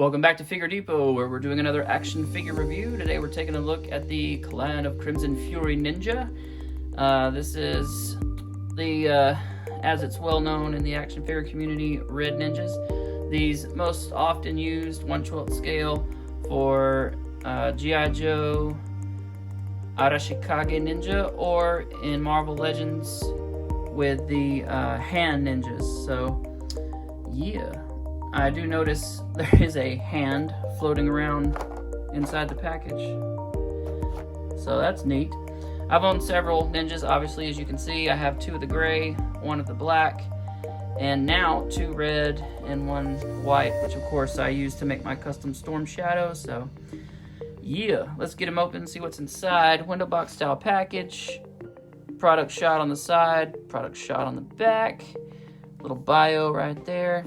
Welcome back to Figure Depot, where we're doing another action figure review. Today we're taking a look at the Clan of Crimson Fury Ninja. This is the, as it's well known in the action figure community, Red Ninjas. These most often used 1/12 scale for G.I. Joe, Arashikage Ninja, or in Marvel Legends with the hand ninjas. So, yeah. I do notice there is a hand floating around inside the package, so that's neat. I've owned several ninjas, obviously, as you can see. I have 2 of the gray, 1 of the black, and now 2 red and 1 white, which of course I use to make my custom Storm Shadow. So yeah, let's get them open and see what's inside. Window box style package, product shot on the side, product shot on the back, little bio right there.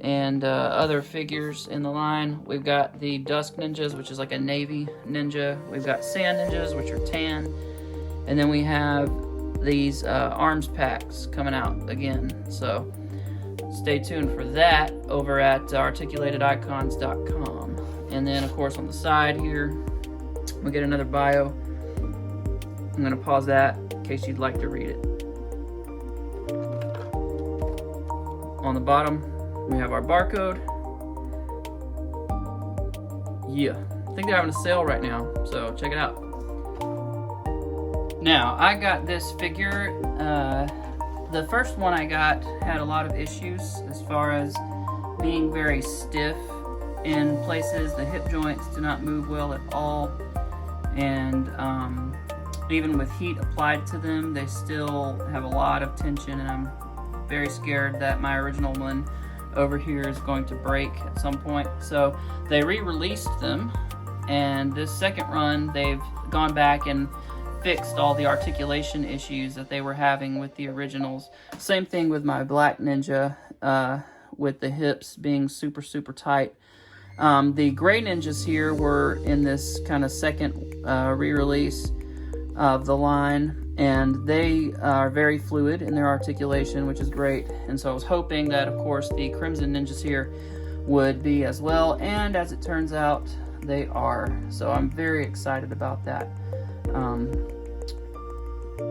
And other figures in the line. We've got the Dusk Ninjas, which is like a navy ninja. We've got Sand Ninjas, which are tan. And then we have these arms packs coming out again. So stay tuned for that over at articulatedicons.com. And then, of course, on the side here, we get another bio. I'm going to pause that in case you'd like to read it. On the bottom, we have our barcode. Yeah, I think they're having a sale right now, so check it out. Now, I got this figure. The first one I got had a lot of issues as far as being very stiff in places. The hip joints do not move well at all, and even with heat applied to them, they still have a lot of tension, and I'm very scared that my original one over here is going to break at some point. So they re-released them, and this second run they've gone back and fixed all the articulation issues that they were having with the originals. Same thing with my black ninja, with the hips being super tight. The gray ninjas here were in this kind of second re-release of the line, and they are very fluid in their articulation, which is great. And so I was hoping that, of course, the Crimson Ninjas here would be as well, and as it turns out, they are. So I'm very excited about that.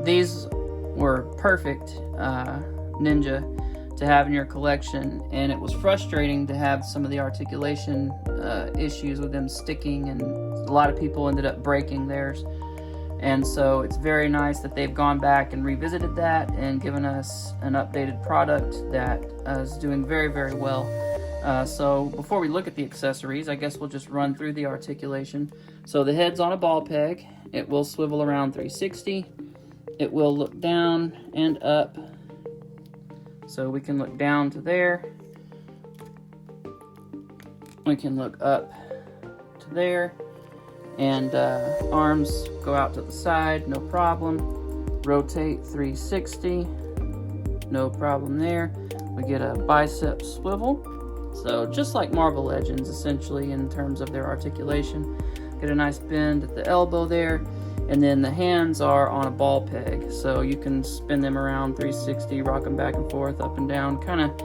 These were perfect ninja to have in your collection, and it was frustrating to have some of the articulation issues with them sticking, and a lot of people ended up breaking theirs. And so it's very nice that they've gone back and revisited that and given us an updated product that is doing very well. So before we look at the accessories, I guess we'll just run through the articulation. So the head's on a ball peg. It will swivel around 360. It will look down and up. So we can look down to there. We can look up to there. And arms go out to the side, no problem. Rotate 360, no problem there. We get a bicep swivel. So just like Marvel Legends, essentially, in terms of their articulation. Get a nice bend at the elbow there. And then the hands are on a ball peg. So you can spin them around 360, rock them back and forth, up and down, kind of,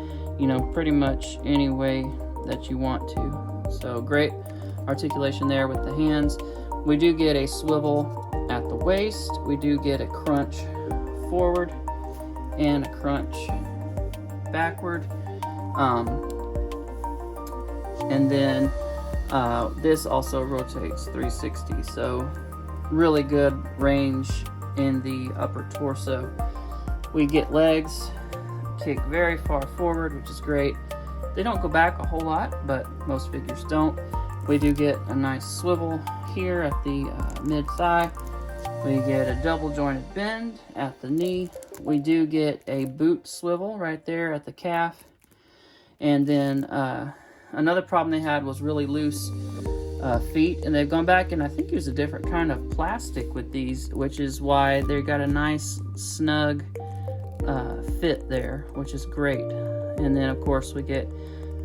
pretty much any way that you want to. So great articulation there with the hands. We do get a swivel at the waist. We do get a crunch forward and a crunch backward. And then this also rotates 360. So really good range in the upper torso. We get legs kick very far forward, which is great. They don't go back a whole lot, but most figures don't. We do get a nice swivel here at the mid-thigh. We get a double jointed bend at the knee. We do get a boot swivel right there at the calf. And then another problem they had was really loose feet, and they've gone back and I think used a different kind of plastic with these, which is why they got a nice snug fit there, which is great. And then of course we get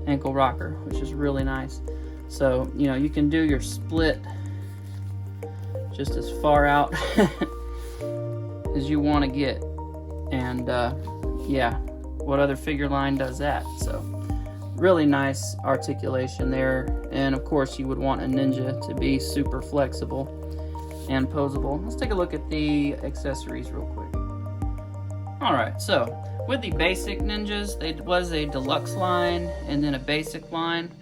ankle rocker, which is really nice. So, you can do your split just as far out as you want to get. And, yeah, what other figure line does that? So, really nice articulation there. And of course you would want a ninja to be super flexible and posable. Let's take a look at the accessories real quick. Alright, so with the basic ninjas, there was a deluxe line and then a basic line.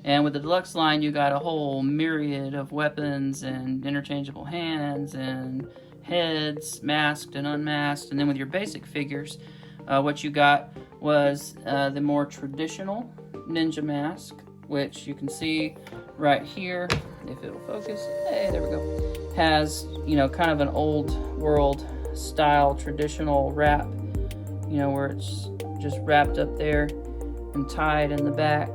And with the deluxe line, you got a whole myriad of weapons and interchangeable hands and heads, masked and unmasked. And then with your basic figures, what you got was the more traditional ninja mask, which you can see right here, if it'll focus. Hey, there we go. Has, you know, kind of an old world style traditional wrap, you know, where it's just wrapped up there and tied in the back.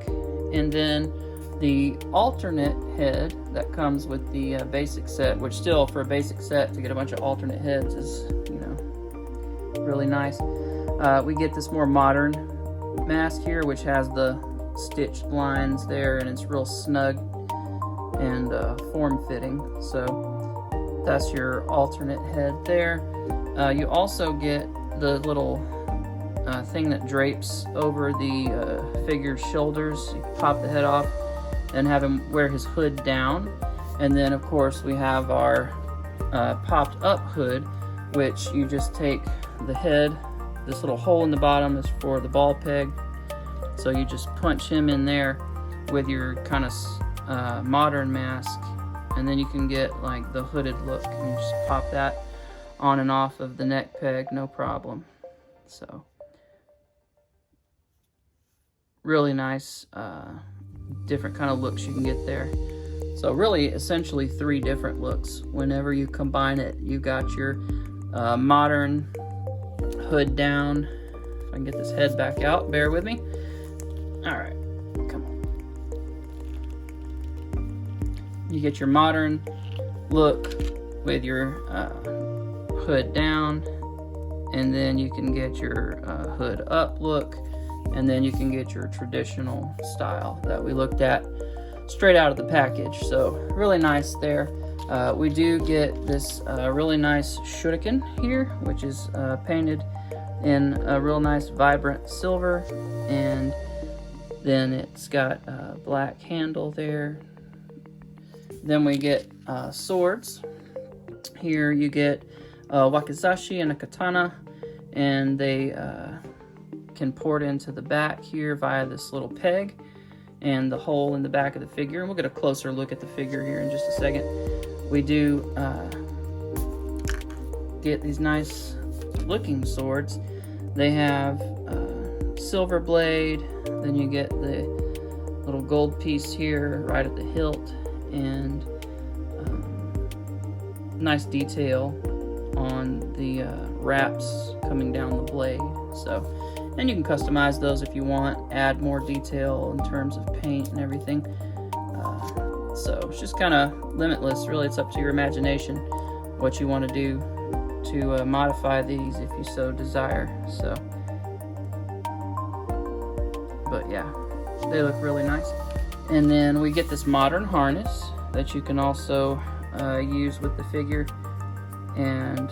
And then the alternate head that comes with the basic set, which still for a basic set to get a bunch of alternate heads is, you know, really nice. We get this more modern mask here, which has the stitched lines there, and it's real snug and form-fitting. So that's your alternate head there. You also get the little thing that drapes over the figure's shoulders. You pop the head off and have him wear his hood down. And then of course we have our popped up hood, which you just take the head, this little hole in the bottom is for the ball peg, so you just punch him in there with your kind of modern mask, and then you can get like the hooded look, and you just pop that on and off of the neck peg, no problem. So really nice different kind of looks you can get there. So really essentially 3 different looks. Whenever you combine it, you got your modern hood down. If I can get this head back out, bear with me. All right, come on. You get your modern look with your hood down, and then you can get your hood up look, and then you can get your traditional style that we looked at straight out of the package. So really nice there. We do get this really nice shuriken here, which is painted in a real nice vibrant silver, and then it's got a black handle there. Then we get swords. Here you get a wakizashi and a katana, and they can port into the back here via this little peg and the hole in the back of the figure. And we'll get a closer look at the figure here in just a second. We do get these nice looking swords. They have silver blade, then you get the little gold piece here right at the hilt, and nice detail on the wraps coming down the blade. So, and you can customize those if you want, add more detail in terms of paint and everything. So it's just kind of limitless. Really, it's up to your imagination what you want to do to modify these if you so desire. So, but yeah, they look really nice. And then we get this modern harness that you can also use with the figure, and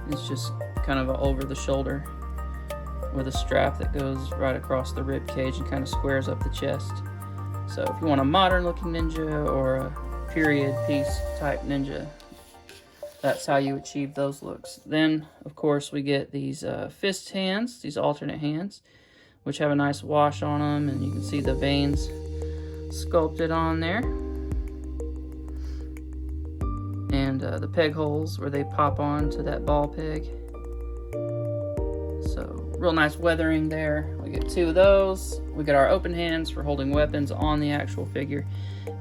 it's just kind of over the shoulder with a strap that goes right across the rib cage and kind of squares up the chest. So if you want a modern looking ninja or a period piece type ninja, that's how you achieve those looks. Then of course we get these fist hands, these alternate hands, which have a nice wash on them, and you can see the veins sculpted on there, and the peg holes where they pop on to that ball peg. So real nice weathering there. We get 2 of those. We get our open hands for holding weapons on the actual figure,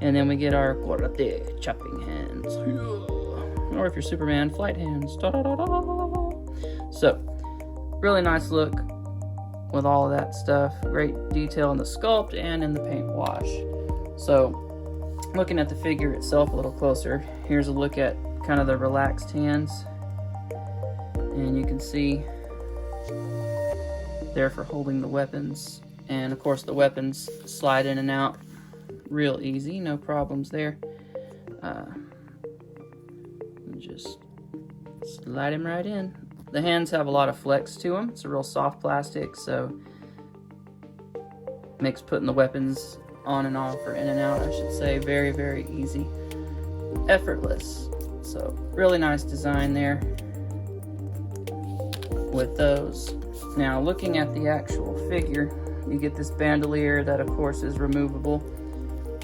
and then we get our karate chopping hands, or if you're Superman, flight hands. Da, da, da, da. So really nice look with all of that stuff. Great detail in the sculpt and in the paint wash. So looking at the figure itself a little closer, here's a look at kind of the relaxed hands, and you can see there for holding the weapons, and of course the weapons slide in and out real easy, no problems there. Just slide him right in. The hands have a lot of flex to them. It's a real soft plastic, so Makes putting the weapons on and off, or in and out, I should say, very, very easy. Effortless. So, really nice design there with those. Now, looking at the actual figure, you get this bandolier that, of course, is removable.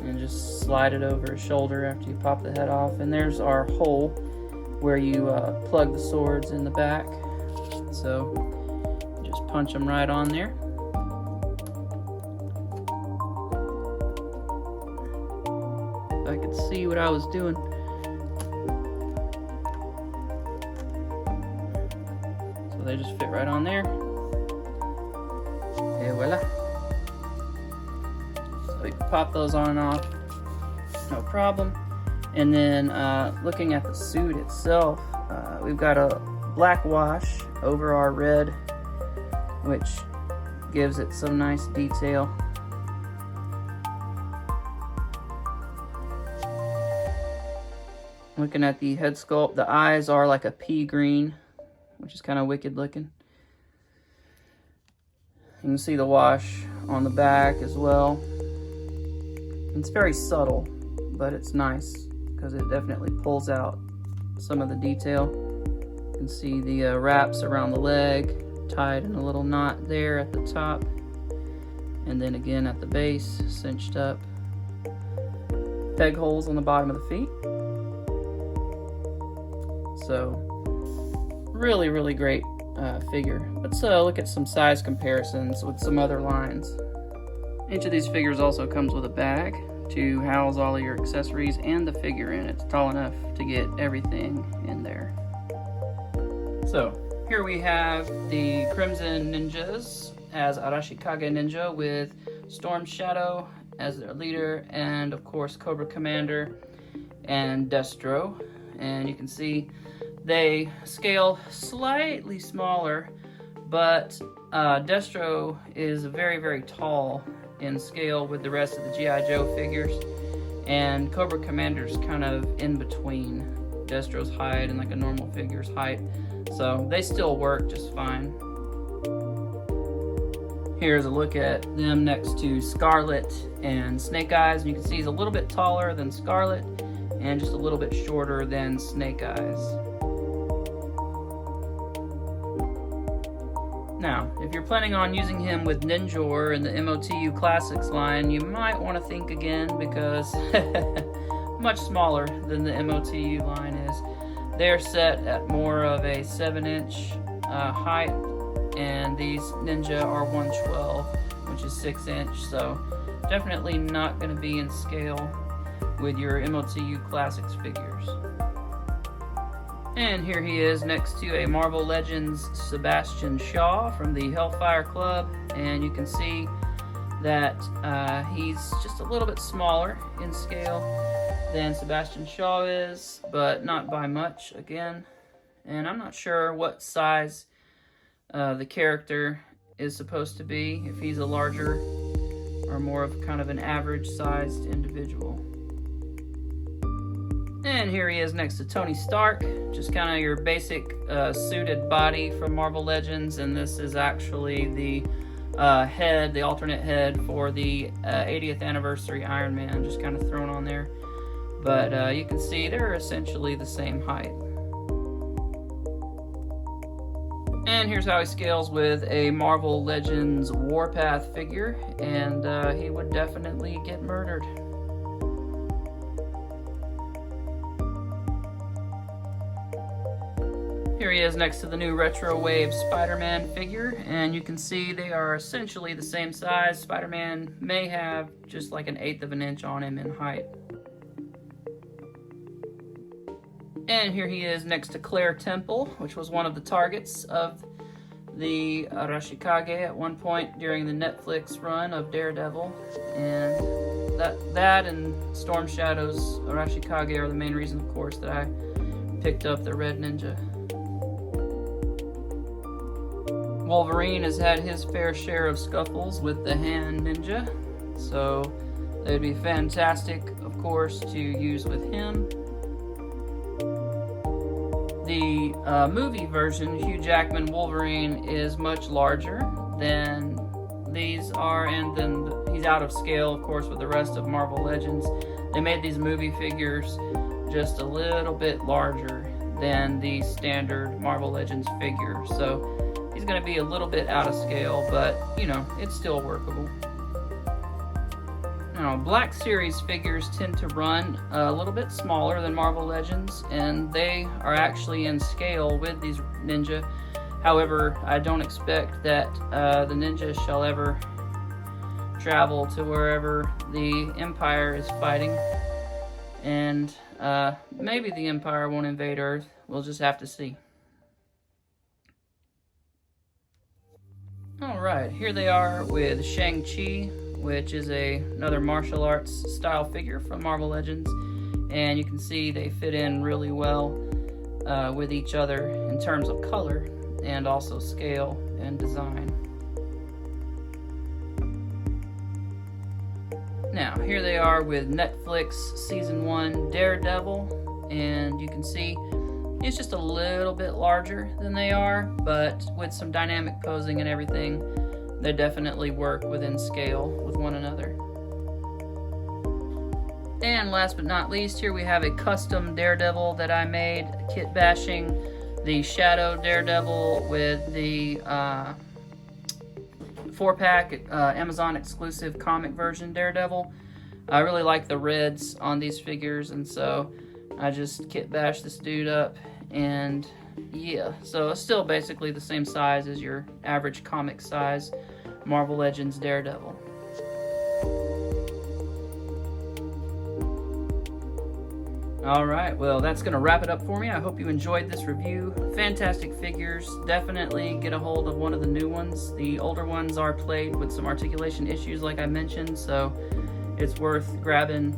And just slide it over his shoulder after you pop the head off. And there's our hole where you plug the swords in the back. So, just punch them right on there. If I could see what I was doing. So they just fit right on there. Et voila. So you can pop those on and off, no problem. And then looking at the suit itself, we've got a black wash over our red, which gives it some nice detail. Looking at the head sculpt, the eyes are like a pea green, which is kind of wicked looking. You can see the wash on the back as well. It's very subtle, but it's nice because it definitely pulls out some of the detail. You can see the wraps around the leg, tied in a little knot there at the top, and then again at the base, cinched up. Peg holes on the bottom of the feet. So, really, really great figure. Let's look at some size comparisons with some other lines. Each of these figures also comes with a bag to house all of your accessories and the figure in. It's tall enough to get everything in there. So, here we have the Crimson Ninjas as Arashikage Ninja with Storm Shadow as their leader, and of course Cobra Commander and Destro. And you can see they scale slightly smaller, but Destro is very, very tall in scale with the rest of the G.I. Joe figures, and Cobra Commander's kind of in between Destro's height and like a normal figure's height, so they still work just fine. Here's a look at them next to Scarlet and Snake Eyes, and you can see he's a little bit taller than Scarlet and just a little bit shorter than Snake Eyes. Now, if you're planning on using him with Ninjor in the MOTU Classics line, you might want to think again because much smaller than the MOTU line is. They're set at more of a 7-inch height, and these Ninja are 112, which is 6-inch, so definitely not going to be in scale with your MOTU Classics figures. And here he is next to a Marvel Legends Sebastian Shaw from the Hellfire Club, and you can see that he's just a little bit smaller in scale than Sebastian Shaw is, but not by much again. And I'm not sure what size the character is supposed to be, if he's a larger or more of kind of an average sized individual. And here he is next to Tony Stark, just kind of your basic suited body from Marvel Legends, and this is actually the head, the alternate head for the 80th anniversary Iron Man, just kind of thrown on there. But you can see they're essentially the same height. And here's how he scales with a Marvel Legends Warpath figure, and he would definitely get murdered. Here he is next to the new Retro Wave Spider-Man figure, and you can see they are essentially the same size. Spider-Man may have just like 1/8 of an inch on him in height. And here he is next to Claire Temple, which was one of the targets of the Arashikage at one point during the Netflix run of Daredevil. And that and Storm Shadow's Arashikage are the main reason, of course, that I picked up the Red Ninja. Wolverine has had his fair share of scuffles with the Hand Ninja, so they'd be fantastic, of course, to use with him. The movie version, Hugh Jackman Wolverine, is much larger than these are, and then he's out of scale, of course, with the rest of Marvel Legends. They made these movie figures just a little bit larger than the standard Marvel Legends figure, so he's going to be a little bit out of scale, but you know, it's still workable. Now, Black Series figures tend to run a little bit smaller than Marvel Legends, and they are actually in scale with these Ninja. However, I don't expect that the Ninja shall ever travel to wherever the Empire is fighting, and maybe the Empire won't invade Earth. We'll just have to see. Alright, here they are with Shang-Chi, which is another martial arts style figure from Marvel Legends, and you can see they fit in really well with each other in terms of color and also scale and design. Now, here they are with Netflix Season 1 Daredevil, and you can see he's just a little bit larger than they are, but with some dynamic posing and everything, they definitely work within scale with one another. And last but not least, here we have a custom Daredevil that I made, kit bashing the Shadow Daredevil with the 4-pack Amazon exclusive comic version Daredevil. I really like the reds on these figures, and so I just kit bashed this dude up, and yeah, so it's still basically the same size as your average comic size Marvel Legends Daredevil. Alright, well, that's going to wrap it up for me. I hope you enjoyed this review. Fantastic figures. Definitely get a hold of one of the new ones. The older ones are plagued with some articulation issues like I mentioned, so it's worth grabbing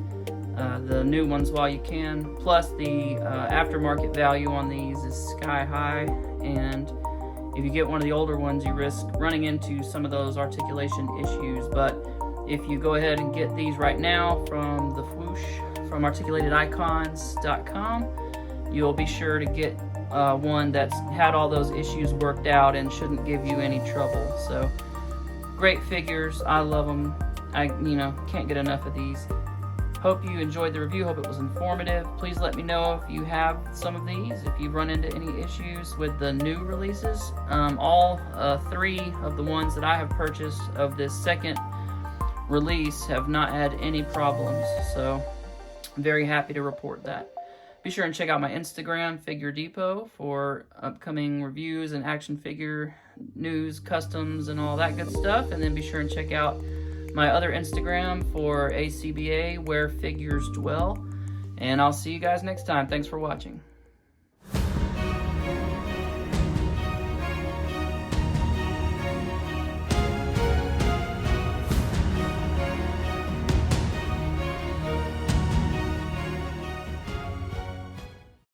the new ones while you can. Plus, the aftermarket value on these is sky high, and if you get one of the older ones, you risk running into some of those articulation issues. But if you go ahead and get these right now from the Whoosh, from articulatedicons.com, you'll be sure to get one that's had all those issues worked out and shouldn't give you any trouble. So, great figures. I love them. I can't get enough of these. Hope you enjoyed the review. Hope it was informative. Please let me know if you have some of these, if you've run into any issues with the new releases. All 3 of the ones that I have purchased of this second release have not had any problems, so I'm very happy to report that. Be sure and check out my Instagram, Figure Depot, for upcoming reviews and action figure news, customs, and all that good stuff. And then be sure and check out my other Instagram for ACBA, Where Figures Dwell. And I'll see you guys next time. Thanks for watching.